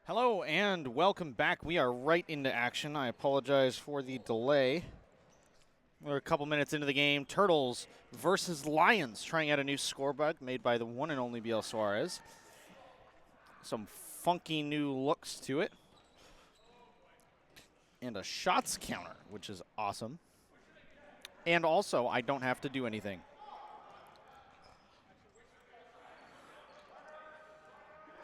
Hello and welcome back. We are right into action. I apologize for the delay. We're a couple minutes into the game. Turtles versus Lions, trying out a new scorebug made by the one and only Biel Suarez. Some funky new looks to it. And a shots counter, which is awesome. And also, I don't have to do anything.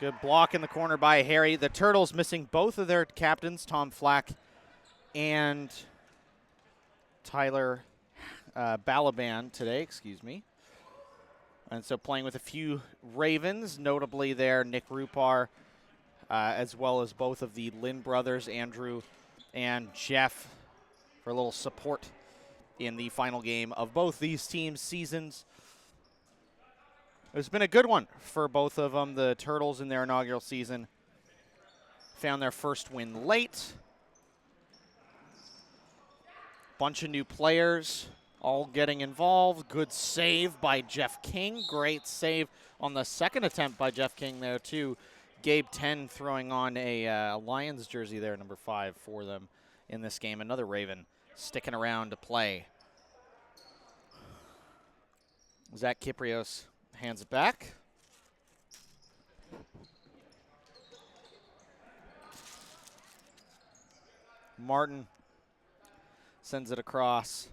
Good block in the corner by Harry. The Turtles missing both of their captains, Tom Flack and Tyler Balaban today, And so playing with a few Ravens, notably there Nick Rupar, as well as both of the Lynn brothers, Andrew and Jeff, for a little support in the final game of both these teams' seasons. It's been a good one for both of them. The Turtles in their inaugural season found their first win late. Bunch of new players all getting involved. Good save by Jeff King. Great save on the second attempt by Jeff King there too. Gabe 10 throwing on a Lions jersey there, number 5 for them in this game. Another Raven sticking around to play. Zach Kiprios hands it back. Martin sends it across.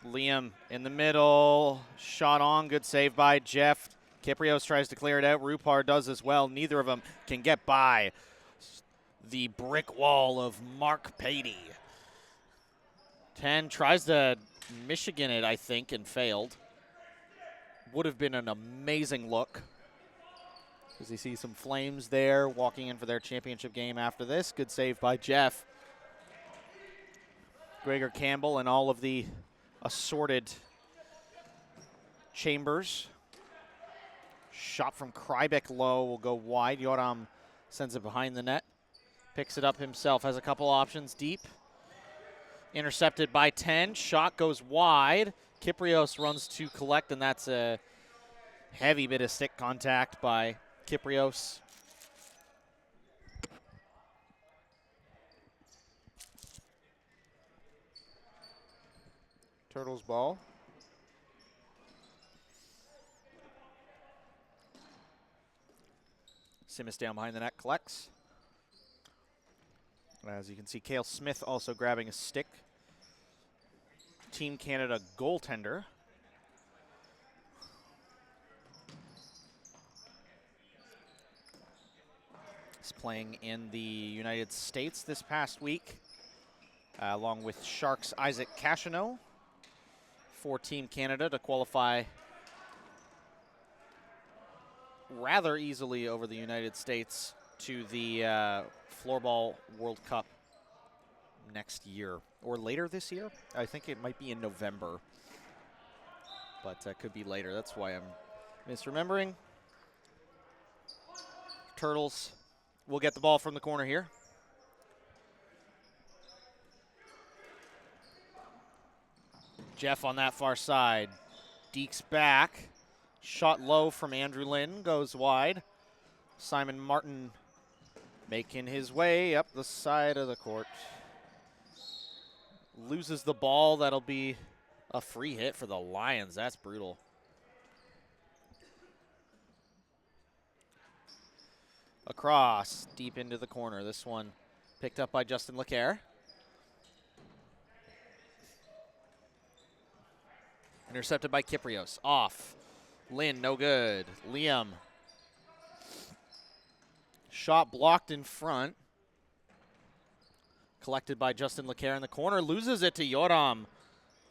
Liam in the middle. Shot on. Good save by Jeff. Kiprios tries to clear it out. Rupar does as well. Neither of them can get by the brick wall of Mark Patey. 10 tries to Michigan it, I think, and failed. Would have been an amazing look. As you see some Flames there walking in for their championship game after this. Good save by Jeff. Gregor Campbell and all of the assorted Chambers. Shot from Krybeck low will go wide. Yoram sends it behind the net. Picks it up himself. Has a couple options deep. Intercepted by 10. Shot goes wide. Kiprios runs to collect, and that's a heavy bit of stick contact by Kiprios. Turtles ball. Simmons down behind the net, collects. As you can see, Cale Smith also grabbing a stick. Team Canada goaltender. He's playing in the United States this past week, along with Sharks' Isaac Cashano for Team Canada to qualify rather easily over the United States to the Floorball World Cup next year, or later this year. I think it might be in November, but could be later. That's why I'm misremembering. Turtles will get the ball from the corner here. Jeff on that far side. Dekes back. Shot low from Andrew Lynn. Goes wide. Simon Martin making his way up the side of the court. Loses the ball. That'll be a free hit for the Lions. That's brutal. Across, deep into the corner. This one picked up by Justin Lecaire. Intercepted by Kiprios. Off. Lynn, no good. Liam. Shot blocked in front. Collected by Justin Lecaire in the corner. Loses it to Yoram,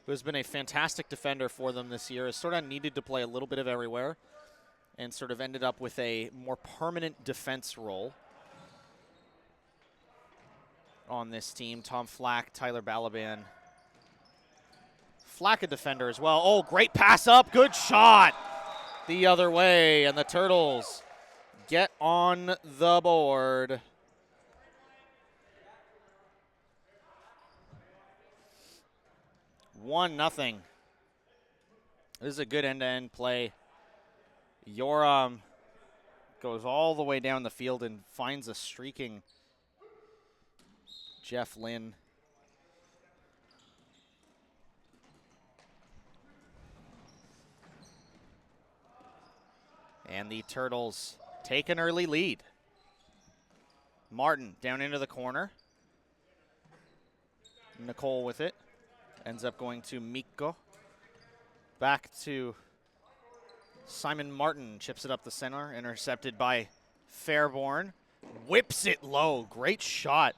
who has been a fantastic defender for them this year. Has sort of needed to play a little bit of everywhere and sort of ended up with a more permanent defense role on this team. Tom Flack, Tyler Balaban. Flack a defender as well. Oh, great pass up. Good shot the other way. And the Turtles get on the board. One nothing. This is a good end-to-end play. Yoram Goes all the way down the field and finds a streaking Jeff Lynn. And the Turtles take an early lead. Martin down into the corner. Nicole with it. Ends up going to Mikko. Back to Simon Martin. Chips it up the center. Intercepted by Fairborn. Whips it low. Great shot.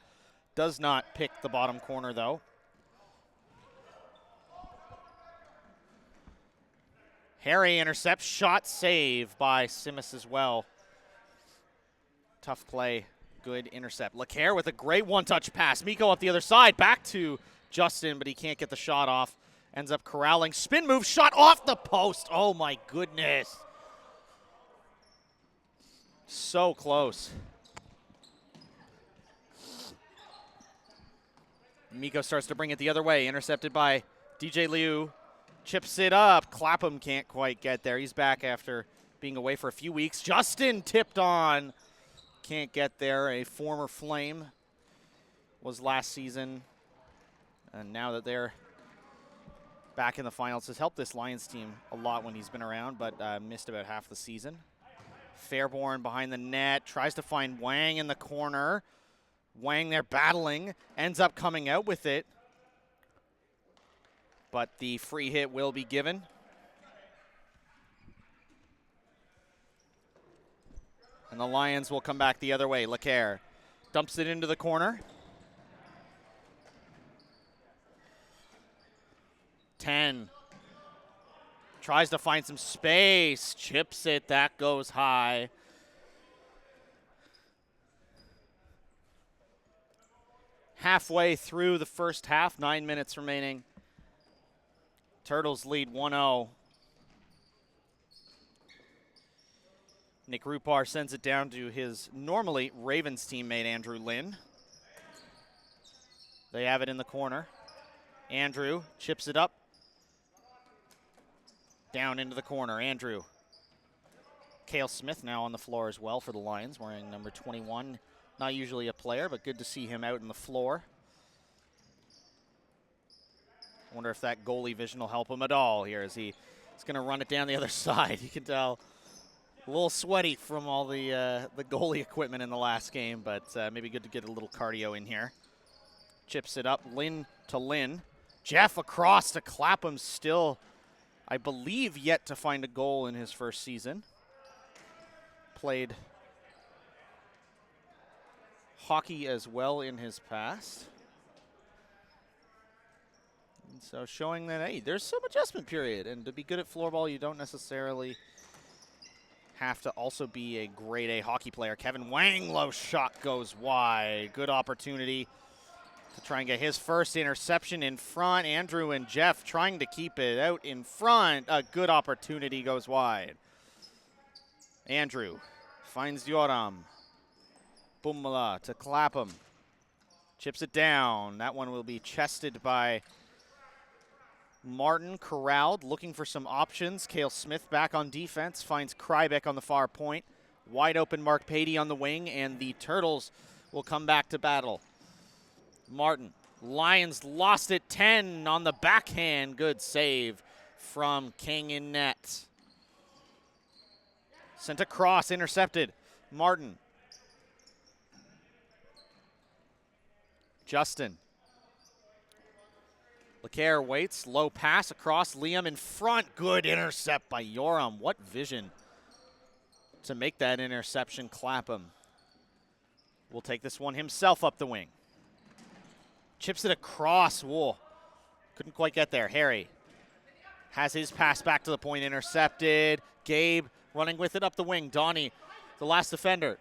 Does not pick the bottom corner, though. Harry intercepts. Shot save by Simis as well. Tough play. Good intercept. LeCaire with a great one-touch pass. Mikko up the other side. Back to Justin, but he can't get the shot off. Ends up corralling. Spin move. Shot off the post. Oh, my goodness. So close. Mikko starts to bring it the other way. Intercepted by DJ Liu. Chips it up. Clapham can't quite get there. He's back after being away for a few weeks. Justin tipped on. Can't get there. A former Flame was last season. And now that they're back in the finals, has helped this Lions team a lot when he's been around, but missed about half the season. Fairborn behind the net. Tries to find Wang in the corner. Wang there battling. Ends up coming out with it. But the free hit will be given. And the Lions will come back the other way. LeCaire dumps it into the corner. 10. Tries to find some space. Chips it. That goes high. Halfway through the first half. 9 minutes remaining. Turtles lead 1-0. Nick Rupar sends it down to his normally Ravens teammate, Andrew Lynn. They have it in the corner. Andrew chips it up. Down into the corner. Andrew. Cale Smith now on the floor as well for the Lions, wearing number 21. Not usually a player, but good to see him out on the floor. Wonder if that goalie vision will help him at all here as he's going to run it down the other side. You can tell a little sweaty from all the goalie equipment in the last game, but maybe good to get a little cardio in here. Chips it up. Lynn to Lynn. Jeff across to Clapham, still, I believe, yet to find a goal in his first season. Played hockey as well in his past. And so showing that, hey, there's some adjustment period. And to be good at floorball, you don't necessarily have to also be a grade A hockey player. Kevin Wang, low shot goes wide. Good opportunity to try and get his first interception in front. Andrew and Jeff trying to keep it out in front. A good opportunity goes wide. Andrew finds Yoram. Bumala to Clapham. Chips it down. That one will be chested by Martin. Corralled, looking for some options. Cale Smith back on defense. Finds Krybeck on the far point. Wide open Mark Patey on the wing, and the Turtles will come back to battle. Martin. Lions lost it. 10 on the backhand. Good save from King in net. Sent across, intercepted. Martin. Justin. LeCaire waits, low pass across, Liam in front. Good intercept by Yoram. What vision to make that interception. Clapham will take this one himself up the wing. Chips it across. Whoa. Couldn't quite get there. Harry has his pass back to the point, intercepted. Gabe running with it up the wing. Donnie, the last defender.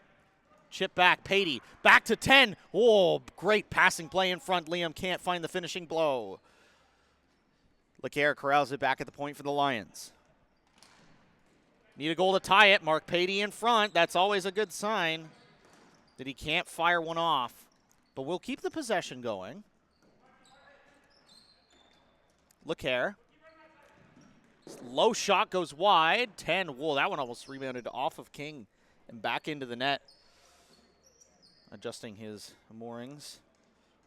Chip back, Patey, back to 10. Oh, great passing play in front. Liam can't find the finishing blow. LeCaire corrals it back at the point for the Lions. Need a goal to tie it. Mark Patey in front. That's always a good sign that he can't fire one off. But we'll keep the possession going. LeCaire. Low shot goes wide. 10. Whoa, that one almost rebounded off of King and back into the net, adjusting his moorings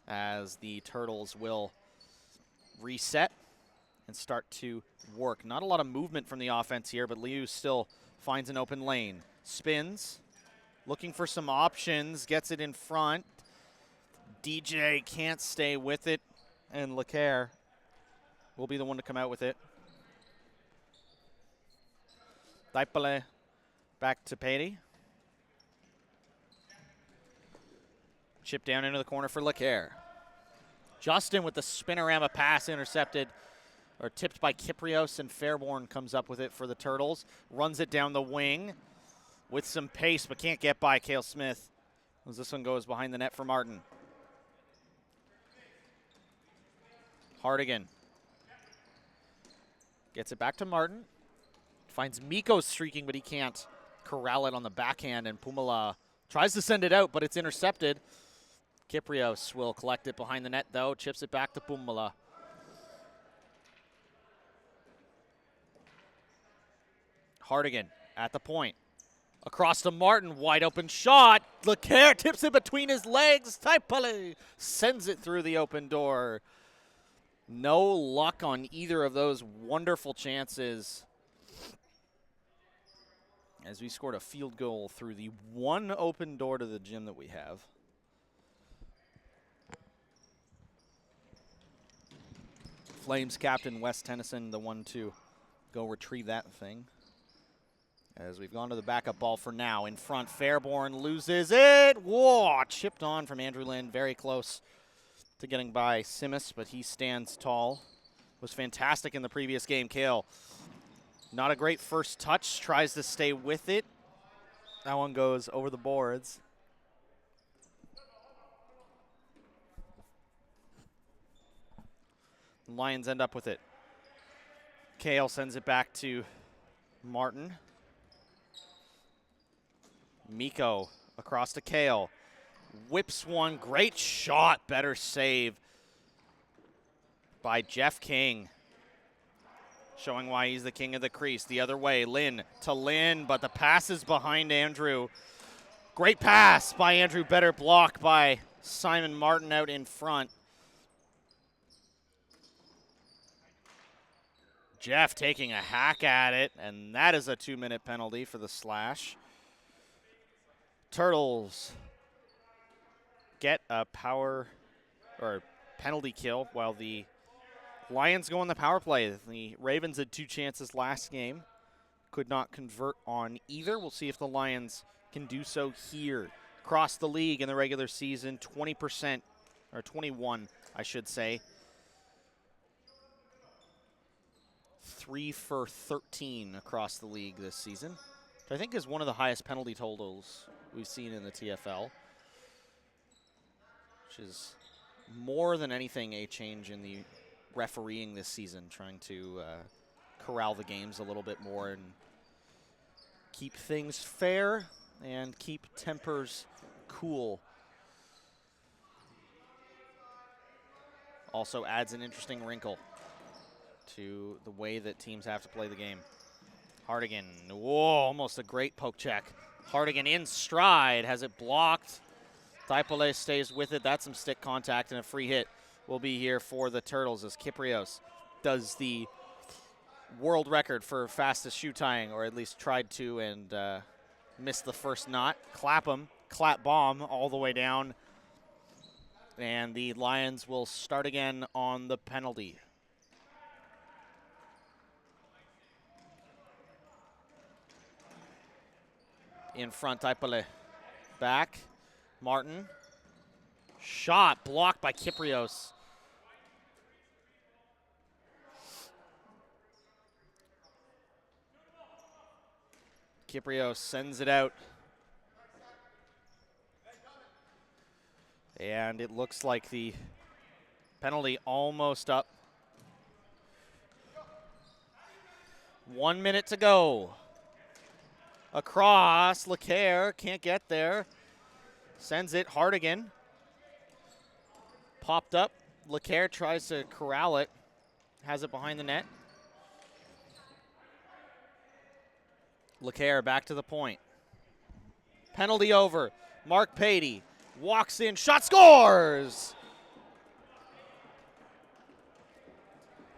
as the Turtles will reset and start to work. Not a lot of movement from the offense here, but Liu still finds an open lane. Spins, looking for some options, gets it in front. DJ can't stay with it, and Leclerc will be the one to come out with it. Taipale back to Patey. Chip down into the corner for Leclerc. Justin with the spinorama pass intercepted, or tipped by Kyprios, and Fairborn comes up with it for the Turtles. Runs it down the wing with some pace, but can't get by Cale Smith, as this one goes behind the net for Martin. Hardigan gets it back to Martin. Finds Mikko streaking, but he can't corral it on the backhand, and Pumala tries to send it out, but it's intercepted. Kyprios will collect it behind the net, though. Chips it back to Pumala. Hardigan at the point. Across to Martin, wide open shot. Leclerc tips it between his legs. Taipale sends it through the open door. No luck on either of those wonderful chances, as we scored a field goal through the one open door to the gym that we have. Flames captain Wes Tennyson, the one to go retrieve that thing. As we've gone to the backup ball for now. In front, Fairborn loses it. Whoa, chipped on from Andrew Lynn. Very close to getting by Simis, but he stands tall. Was fantastic in the previous game. Kale, not a great first touch. Tries to stay with it. That one goes over the boards. Lions end up with it. Kale sends it back to Martin. Mikko across to Kale. Whips one. Great shot. Better save by Jeff King. Showing why he's the king of the crease. The other way. Lynn to Lynn, but the pass is behind Andrew. Great pass by Andrew. Better block by Simon Martin out in front. Jeff taking a hack at it, and that is a 2-minute penalty for the slash. Turtles get a power or penalty kill while the Lions go on the power play. The Ravens had 2 chances last game. Could not convert on either. We'll see if the Lions can do so here. Across the league in the regular season, 20%, or 21, I should say. 3 for 13 across the league this season, which I think is one of the highest penalty totals we've seen in the TFL, which is more than anything a change in the refereeing this season, trying to corral the games a little bit more and keep things fair and keep tempers cool. Also adds an interesting wrinkle to the way that teams have to play the game. Hardigan, whoa, almost a great poke check. Hardigan in stride, has it blocked. Taipale stays with it. That's some stick contact, and a free hit will be here for the Turtles as Kyprios does the world record for fastest shoe tying, or at least tried to, and missed the first knot. Clapham, clap bomb all the way down. And the Lions will start again on the penalty. In front, Taipale. Back. Martin. Shot blocked by Kyprios. Kyprios sends it out. And it looks like the penalty almost up. 1 minute to go. Across, Leclerc can't get there. Sends it, Hardigan. Popped up. Leclerc tries to corral it. Has it behind the net. Leclerc back to the point. Penalty over. Mark Patey walks in, shot, scores!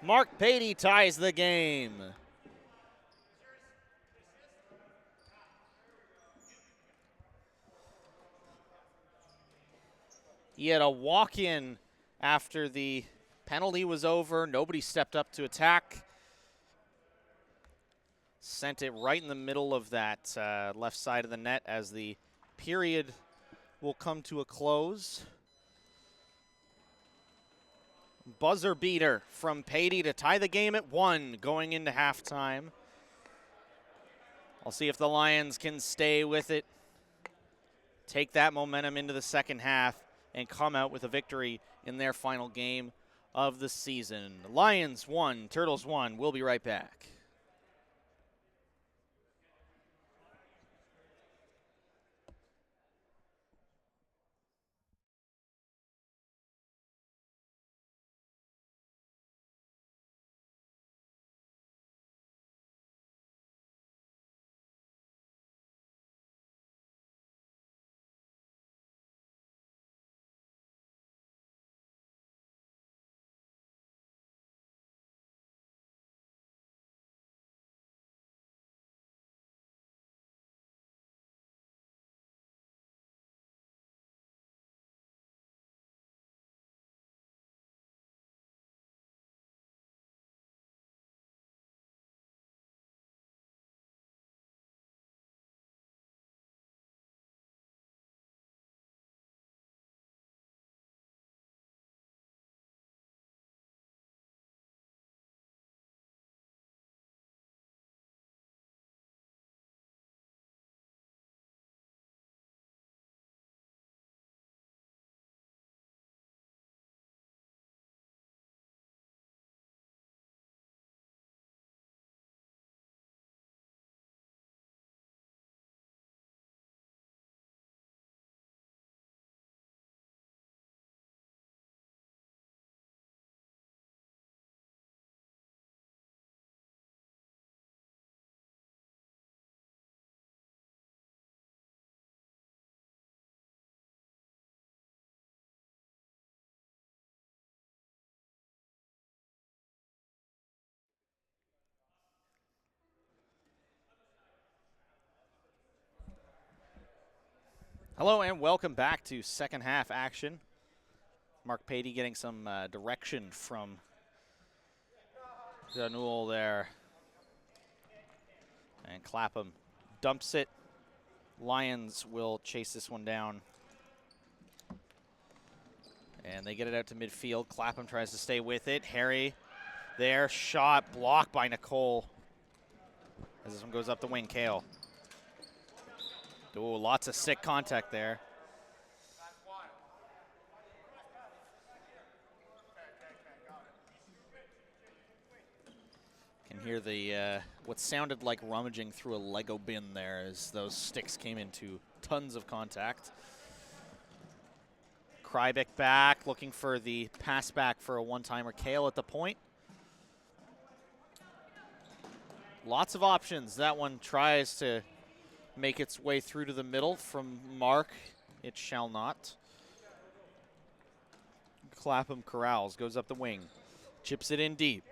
Mark Patey ties the game. He had a walk-in after the penalty was over. Nobody stepped up to attack. Sent it right in the middle of that left side of the net as the period will come to a close. Buzzer beater from Patey to tie the game at 1 going into halftime. I'll see if the Lions can stay with it, take that momentum into the second half, and come out with a victory in their final game of the season. Lions 1, Turtles 1. We'll be right back. Hello and welcome back to second half action. Mark Patey getting some direction from Danul there. And Clapham dumps it. Lions will chase this one down. And they get it out to midfield. Clapham tries to stay with it. Harry there, shot blocked by Nicole. As this one goes up the wing, Kale. Oh, lots of sick contact there. Can hear the what sounded like rummaging through a Lego bin there as those sticks came into tons of contact. Krybeck back, looking for the pass back for a one-timer. Kale at the point. Lots of options. That one tries to make its way through to the middle from Mark. It shall not. Clapham corrals, goes up the wing. Chips it in deep.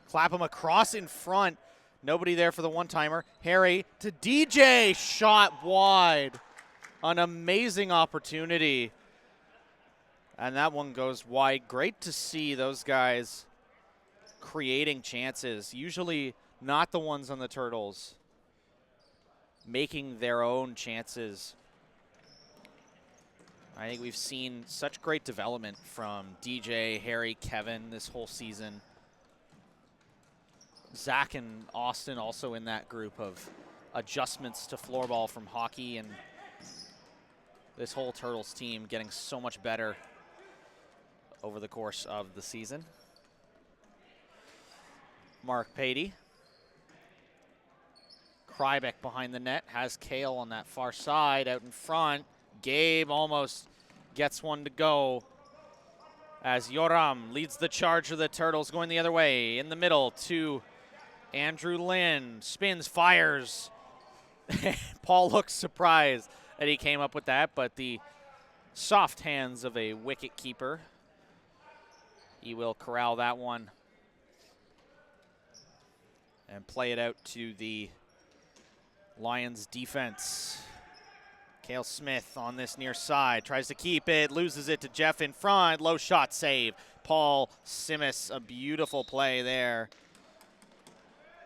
Clapham across in front. Nobody there for the one-timer. Harry to DJ. Shot wide. An amazing opportunity. And that one goes wide. Great to see those guys creating chances. Usually not the ones on the Turtles. Making their own chances. I think we've seen such great development from DJ, Harry, Kevin this whole season. Zach and Austin also in that group of adjustments to floorball from hockey, and this whole Turtles team getting so much better over the course of the season. Mark Patey. Krybeck behind the net, has Kale on that far side out in front. Gabe almost gets one to go as Yoram leads the charge of the Turtles going the other way. In the middle to Andrew Lynn, spins, fires. Paul looks surprised that he came up with that, but the soft hands of a wicket keeper. He will corral that one and play it out to the Lions defense. Cale Smith on this near side, tries to keep it, loses it to Jeff in front, low shot save. Paul Simmis, a beautiful play there.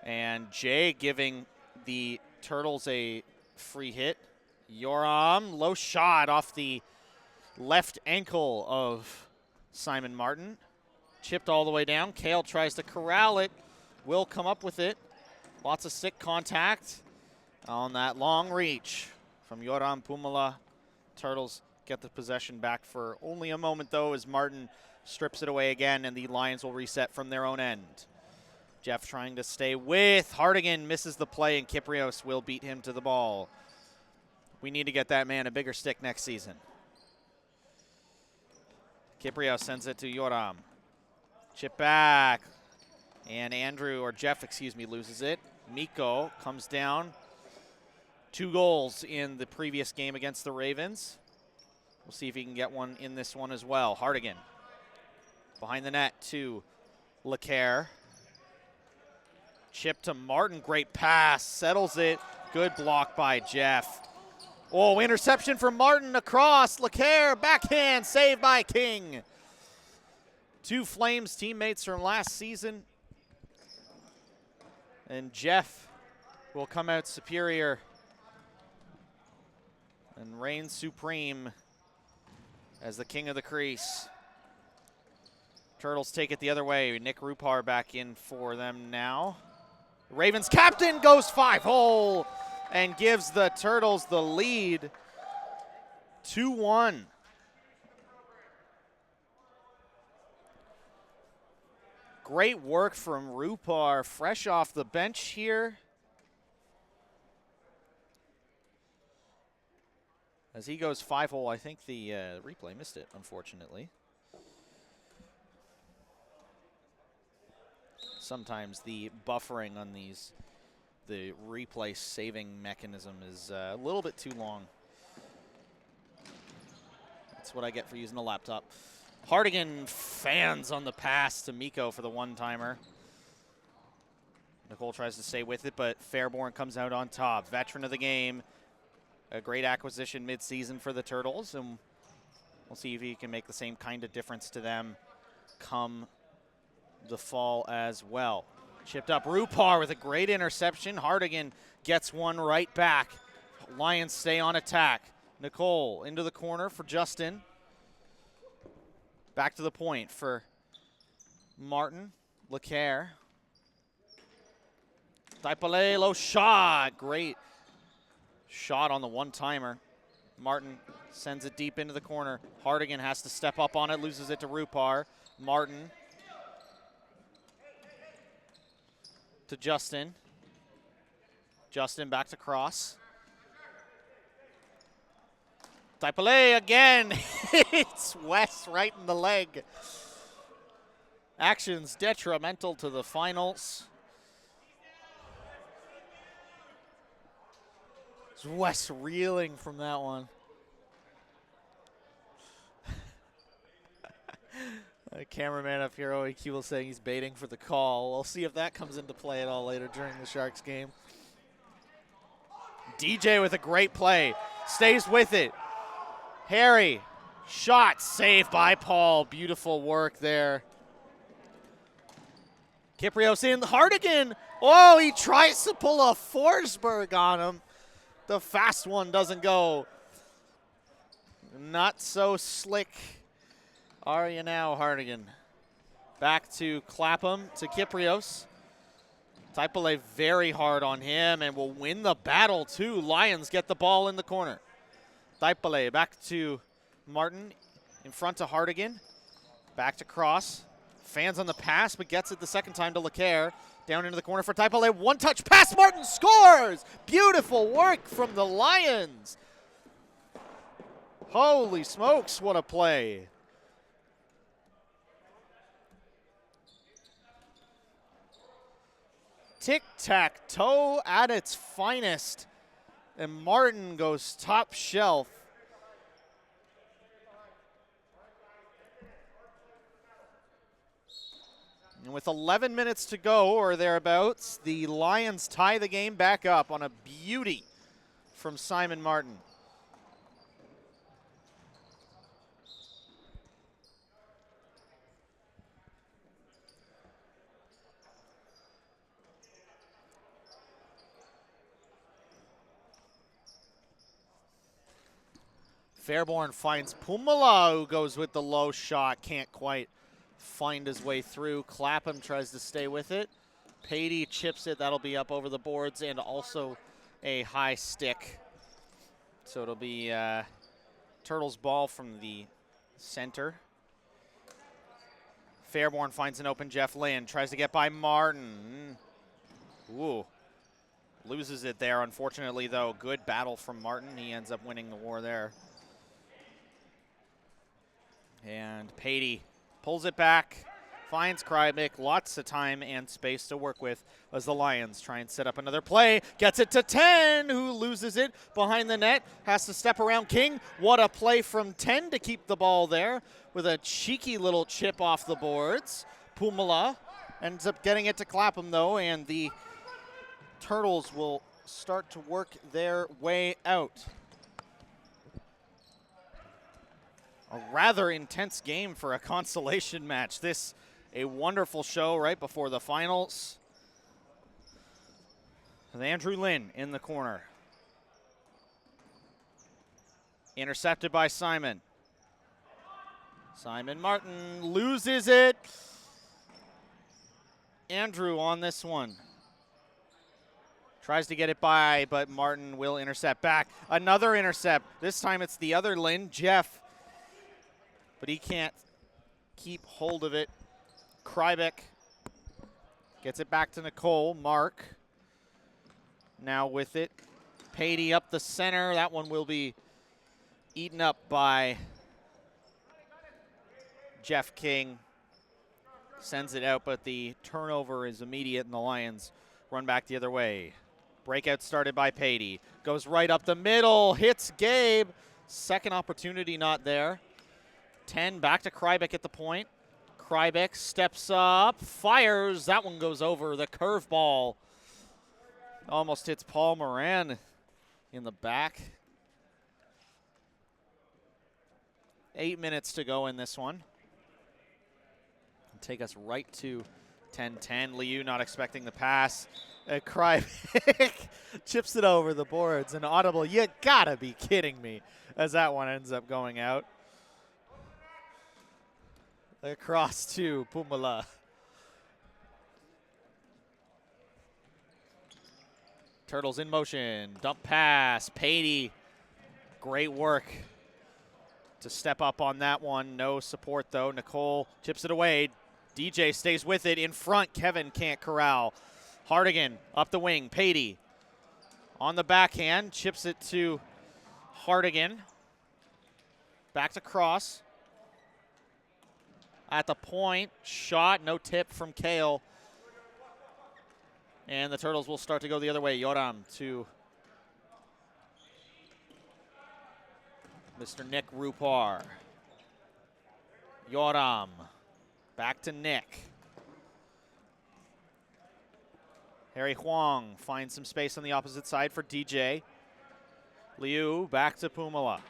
And Jay giving the Turtles a free hit. Yoram, low shot off the left ankle of Simon Martin. Chipped all the way down. Cale tries to corral it. Will come up with it. Lots of stick contact on that long reach from Yoram Pumala. Turtles get the possession back for only a moment, though, as Martin strips it away again, and the Lions will reset from their own end. Jeff trying to stay with. Hardigan misses the play, and Kyprios will beat him to the ball. We need to get that man a bigger stick next season. Kyprios sends it to Yoram. Chip back. And Jeff, loses it. Miko comes down. 2 goals in the previous game against the Ravens. We'll see if he can get one in this one as well. Hardigan behind the net to LeCaire. Chip to Martin, great pass, settles it. Good block by Jeff. Oh, interception from Martin across. LeCaire, backhand, saved by King. 2 Flames teammates from last season. And Jeff will come out superior and reign supreme as the king of the crease. Turtles take it the other way. Nick Rupar back in for them now. Ravens captain goes 5-hole and gives the Turtles the lead. 2-1. Great work from Rupar, fresh off the bench here. As he goes 5-hole, I think the replay missed it, unfortunately. Sometimes the buffering on the replay saving mechanism is a little bit too long. That's what I get for using the laptop. Hardigan fans on the pass to Miko for the one-timer. Nicole tries to stay with it, but Fairborn comes out on top. Veteran of the game. A great acquisition mid-season for the Turtles, and we'll see if he can make the same kind of difference to them come the fall as well. Chipped up Rupar with a great interception. Hardigan gets one right back. Lions stay on attack. Nicole into the corner for Justin. Back to the point for Martin. LeCaire. Taipale, low shot. Great shot on the one-timer. Martin sends it deep into the corner. Hardigan has to step up on it, loses it to Rupar. Martin to Justin. Justin back to Cross. Taipale again. It's Wes right in the leg. Actions detrimental to the finals. It's Wes reeling from that one. The cameraman up here, OEQ, will saying he's baiting for the call. We'll see if that comes into play at all later during the Sharks game. DJ with a great play. Stays with it. Harry, shot, saved by Paul. Beautiful work there. Kyprios in. Hardigan. Oh, he tries to pull a Forsberg on him. The fast one doesn't go. Not so slick are you now, Hardigan? Back to Clapham, to Kyprios. Taipale very hard on him and will win the battle too. Lions get the ball in the corner. Taipale back to Martin, in front to Hardigan. Back to Cross. Fans on the pass, but gets it the second time to LeCaire. Down into the corner for Taipale. One-touch pass. Martin scores! Beautiful work from the Lions. Holy smokes, what a play. Tic-tac-toe at its finest. And Martin goes top shelf. And with 11 minutes to go or thereabouts, the Lions tie the game back up on a beauty from Simon Martin. Fairborn finds Pumala, who goes with the low shot. Can't quite find his way through. Clapham tries to stay with it. Patey chips it. That'll be up over the boards and also a high stick. So it'll be Turtles' ball from the center. Fairborn finds an open Jeff Lynn. Tries to get by Martin. Ooh. Loses it there, unfortunately, though. Good battle from Martin. He ends up winning the war there. And Patey pulls it back, finds Krybik. Lots of time and space to work with as the Lions try and set up another play. Gets it to 10, who loses it behind the net. Has to step around King. What a play from 10 to keep the ball there with a cheeky little chip off the boards. Pumala ends up getting it to Clapham, though, and the Turtles will start to work their way out. A rather intense game for a consolation match. This, a wonderful show right before the finals. With Andrew Lynn in the corner. Intercepted by Simon. Simon Martin loses it. Andrew on this one. Tries to get it by, but Martin will intercept back. Another intercept. This time it's the other Lynn, Jeff. But he can't keep hold of it. Krybik gets it back to Nicole. Mark now with it. Patey up the center. That one will be eaten up by Jeff King. Sends it out, but the turnover is immediate, and the Lions run back the other way. Breakout started by Patey. Goes right up the middle. Hits Gabe. Second opportunity not there. 10 back to Krybik at the point. Krybik steps up, fires. That one goes over. The curveball almost hits Paul Moran in the back. 8 minutes to go in this one. Take us right to 10-10. Liu not expecting the pass. Krybik chips it over the boards. An audible, you gotta be kidding me, as that one ends up going out. Across to Pumala. Turtles in motion. Dump pass. Patey. Great work to step up on that one. No support, though. Nicole chips it away. DJ stays with it. In front, Kevin can't corral. Hardigan up the wing. Patey on the backhand. Chips it to Hardigan. Back to Cross. At the point, shot, no tip from Kale. And the Turtles will start to go the other way. Yoram to Mr. Nick Rupar. Yoram, back to Nick. Harry Huang finds some space on the opposite side for DJ. Liu back to Pumala.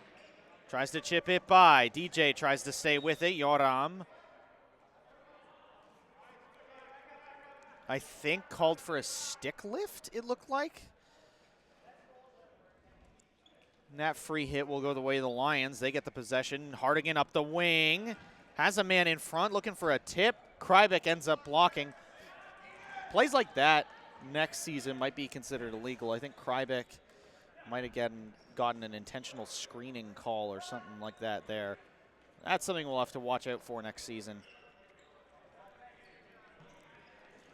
Tries to chip it by. DJ tries to stay with it. Yoram. I think called for a stick lift, it looked like. And that free hit will go the way of the Lions. They get the possession. Hardigan up the wing. Has a man in front looking for a tip. Krybik ends up blocking. Plays like that next season might be considered illegal. I think Krybik might have gotten an intentional screening call or something like that there. That's something we'll have to watch out for next season.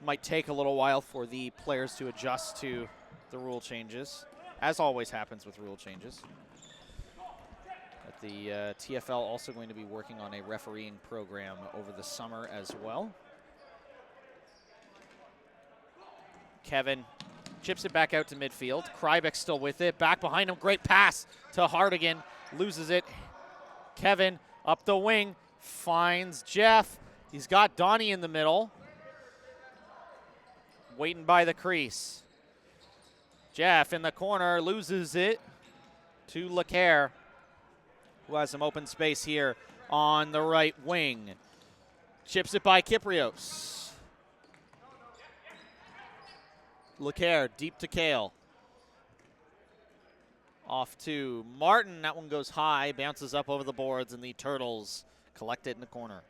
Might take a little while for the players to adjust to the rule changes, as always happens with rule changes. But the TFL also going to be working on a refereeing program over the summer as well. Kevin Chips it back out to midfield. Krybek still with it. Back behind him. Great pass to Hardigan. Loses it. Kevin up the wing. Finds Jeff. He's got Donnie in the middle. Waiting by the crease. Jeff in the corner. Loses it to LeCaire, who has some open space here on the right wing. Chips it by Kyprios. LeCaire deep to Kale. Off to Martin. That one goes high, bounces up over the boards, and the Turtles collect it in the corner.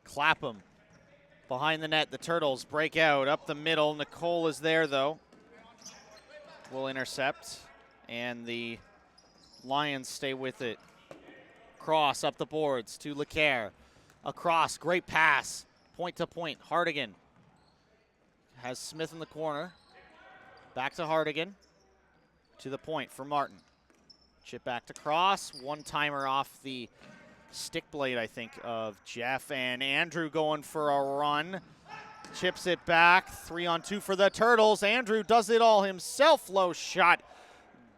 Clapham behind the net. The Turtles break out up the middle. Nicole is there, though. Will intercept, and the Lions stay with it. Cross up the boards to LeCaire. Across, great pass. Point to point. Hardigan has Smith in the corner. Back to Hardigan. To the point for Martin. Chip back to Cross. One-timer off the stick blade, I think, of Jeff. And Andrew going for a run. Chips it back. 3-on-2 for the Turtles. Andrew does it all himself. Low shot.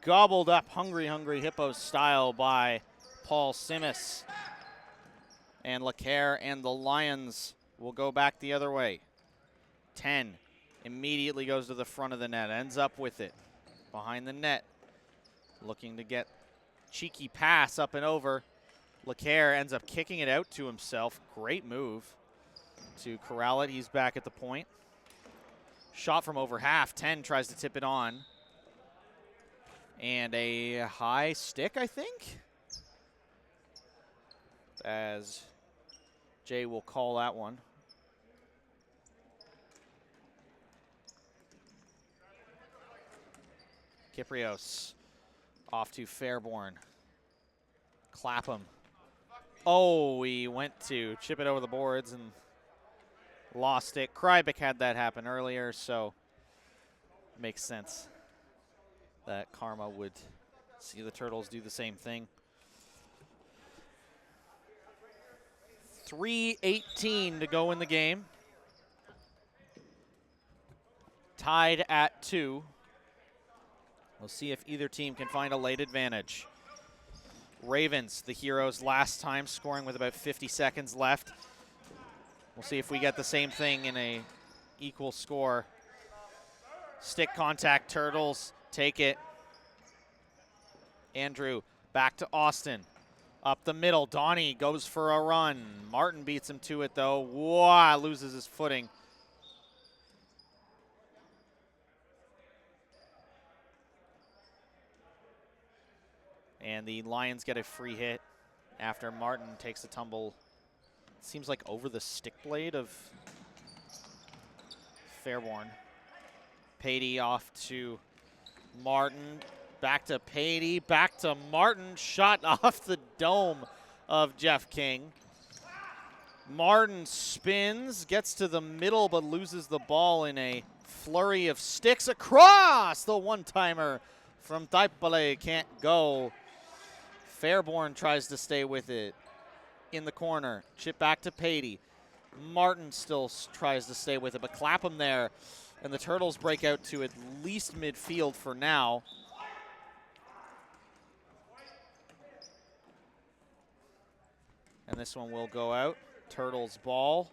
Gobbled up Hungry Hippos style by Paul Simmis. And LeCaire and the Lions will go back the other way. 10 immediately goes to the front of the net. Ends up with it. Behind the net. Looking to get cheeky pass up and over. LeCaire ends up kicking it out to himself. Great move to corral it. He's back at the point. Shot from over half. 10 tries to tip it on. And a high stick, I think, as Jay will call that one. Kyprios off to Fairborn. Clapham. Oh, he went to chip it over the boards and lost it. Krybek had that happen earlier, so makes sense that Karma would see the Turtles do the same thing. 3:18 to go in the game. Tied at 2. We'll see if either team can find a late advantage. Ravens, the heroes last time, scoring with about 50 seconds left. We'll see if we get the same thing in a equal score. Stick contact, Turtles take it. Andrew back to Austin. Up the middle, Donnie goes for a run. Martin beats him to it, though. Wow, loses his footing. And the Lions get a free hit after Martin takes a tumble. Seems like over the stick blade of Fairborn. Patey off to Martin. Back to Patey. Back to Martin. Shot off the dome of Jeff King. Martin spins, gets to the middle, but loses the ball in a flurry of sticks across. The one-timer from Taipale can't go. Fairborn tries to stay with it in the corner. Chip back to Patey. Martin still tries to stay with it, but Clapham there. And the Turtles break out to at least midfield for now. And this one will go out. Turtles ball.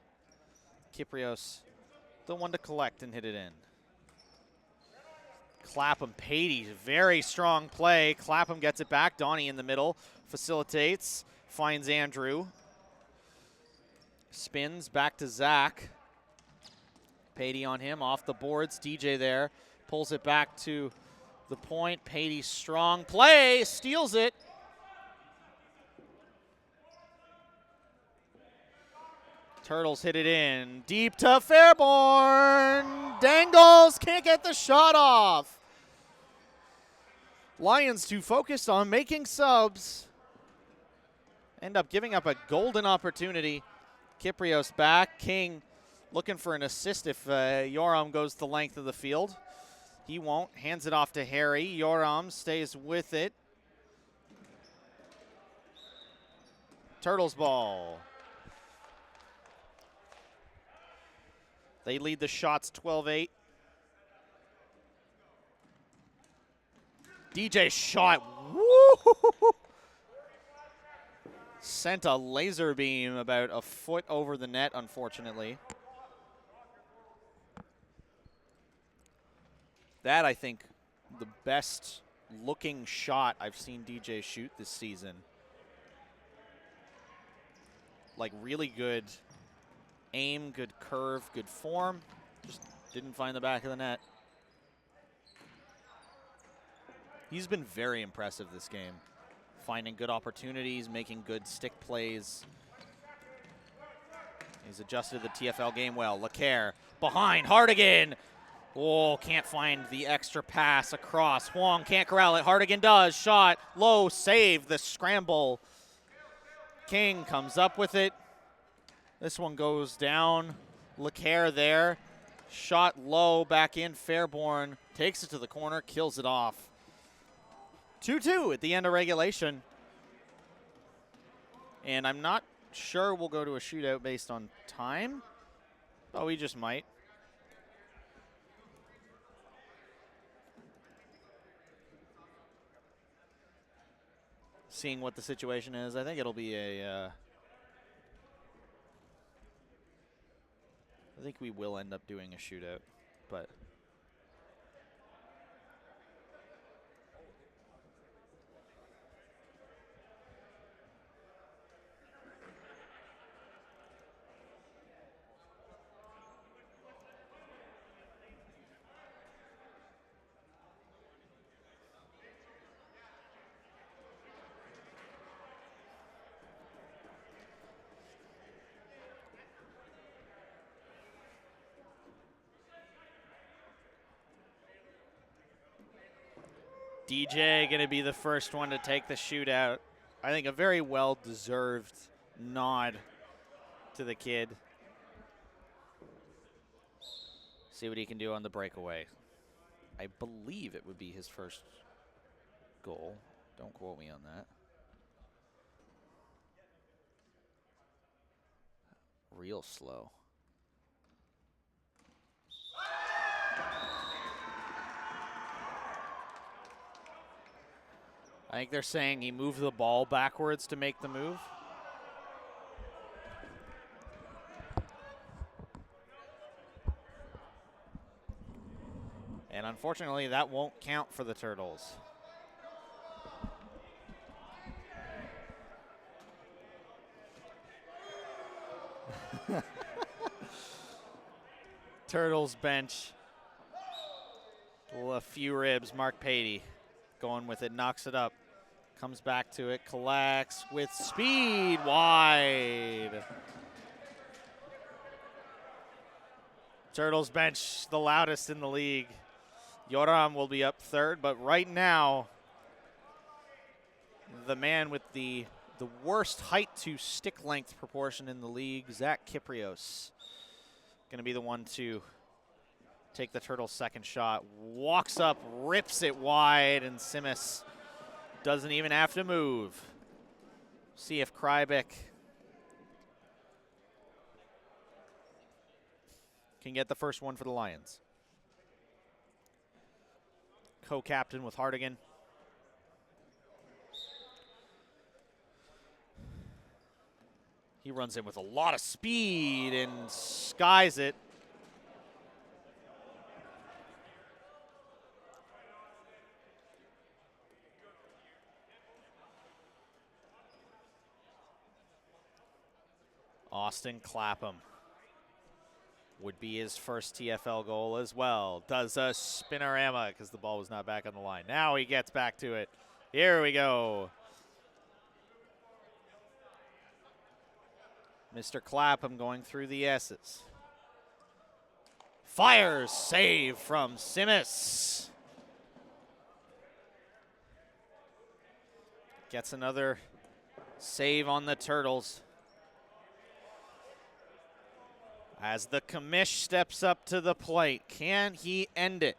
Kyprios, the one to collect and hit it in. Clapham, Patey, very strong play. Clapham gets it back. Donnie in the middle, facilitates, finds Andrew. Spins back to Zach. Patey on him, off the boards. DJ there, pulls it back to the point. Patey, strong play, steals it. Turtles hit it in, deep to Fairborn. Dangles, can't get the shot off. Lions too focused on making subs. End up giving up a golden opportunity. Kyprios back, King looking for an assist if Yoram goes the length of the field. He won't. Hands it off to Harry. Yoram stays with it. Turtles ball. They lead the shots 12-8. DJ shot. Woo! Sent a laser beam about a foot over the net, unfortunately. That, I think, the best looking shot I've seen DJ shoot this season. Like, really good aim, good curve, good form. Just didn't find the back of the net. He's been very impressive this game. Finding good opportunities, making good stick plays. He's adjusted the TFL game well. LeCaire behind, Hardigan. Oh, can't find the extra pass across. Huang can't corral it. Hardigan does. Shot, low, save, the scramble. King comes up with it. This one goes down. LeCaire there. Shot low, back in. Fairborn takes it to the corner, kills it off. 2-2 at the end of regulation. And I'm not sure we'll go to a shootout based on time. Oh, we just might. Seeing what the situation is, I think it'll be a... I think we will end up doing a shootout, but... DJ going to be the first one to take the shootout. I think a very well-deserved nod to the kid. See what he can do on the breakaway. I believe it would be his first goal. Don't quote me on that. Real slow. I think they're saying he moved the ball backwards to make the move. And unfortunately, that won't count for the Turtles. Turtles bench. A few ribs. Mark Patey going with it, knocks it up. Comes back to it, collects with speed, wide. Turtles bench, the loudest in the league. Yoram will be up third, but right now, the man with the worst height to stick length proportion in the league, Zach Kyprios, going to be the one to take the Turtles' second shot. Walks up, rips it wide, and Simis doesn't even have to move. See if Krybeck can get the first one for the Lions. Co-captain with Hardigan. He runs in with a lot of speed and skies it. Austin Clapham would be his first TFL goal as well. Does a spinorama because the ball was not back on the line. Now he gets back to it. Here we go. Mr. Clapham going through the S's. Fires, save from Simis. Gets another save on the Turtles. As the commish steps up to the plate, can he end it?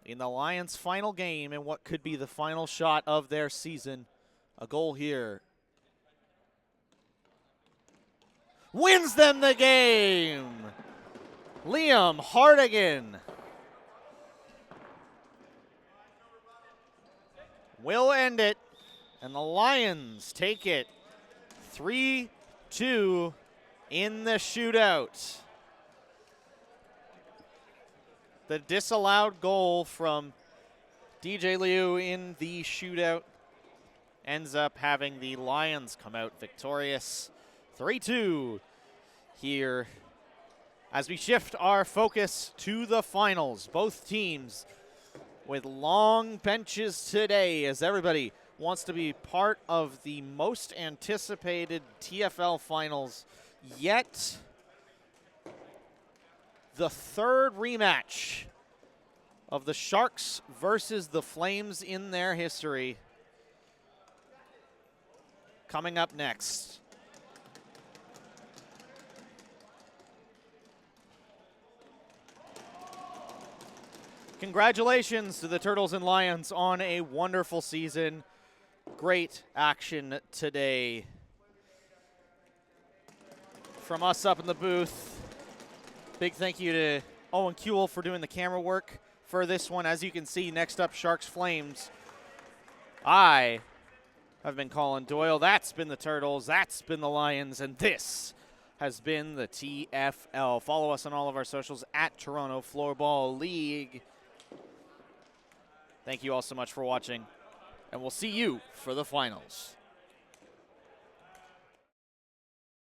In the Lions' final game and what could be the final shot of their season, a goal here. Wins them the game! Liam Hardigan will end it, and the Lions take it 3-2 in the shootout. The disallowed goal from DJ Liu in the shootout ends up having the Lions come out victorious 3-2 here as we shift our focus to the finals. Both teams with long benches today as everybody wants to be part of the most anticipated TFL finals yet. The third rematch of the Sharks versus the Flames in their history coming up next. Congratulations to the Turtles and Lions on a wonderful season. Great action today. From us up in the booth, big thank you to Owen Kuehl for doing the camera work for this one. As you can see, next up, Sharks Flames. I have been Colin Doyle. That's been the Turtles. That's been the Lions. And this has been the TFL. Follow us on all of our socials at Toronto Floorball League. Thank you all so much for watching, and we'll see you for the finals.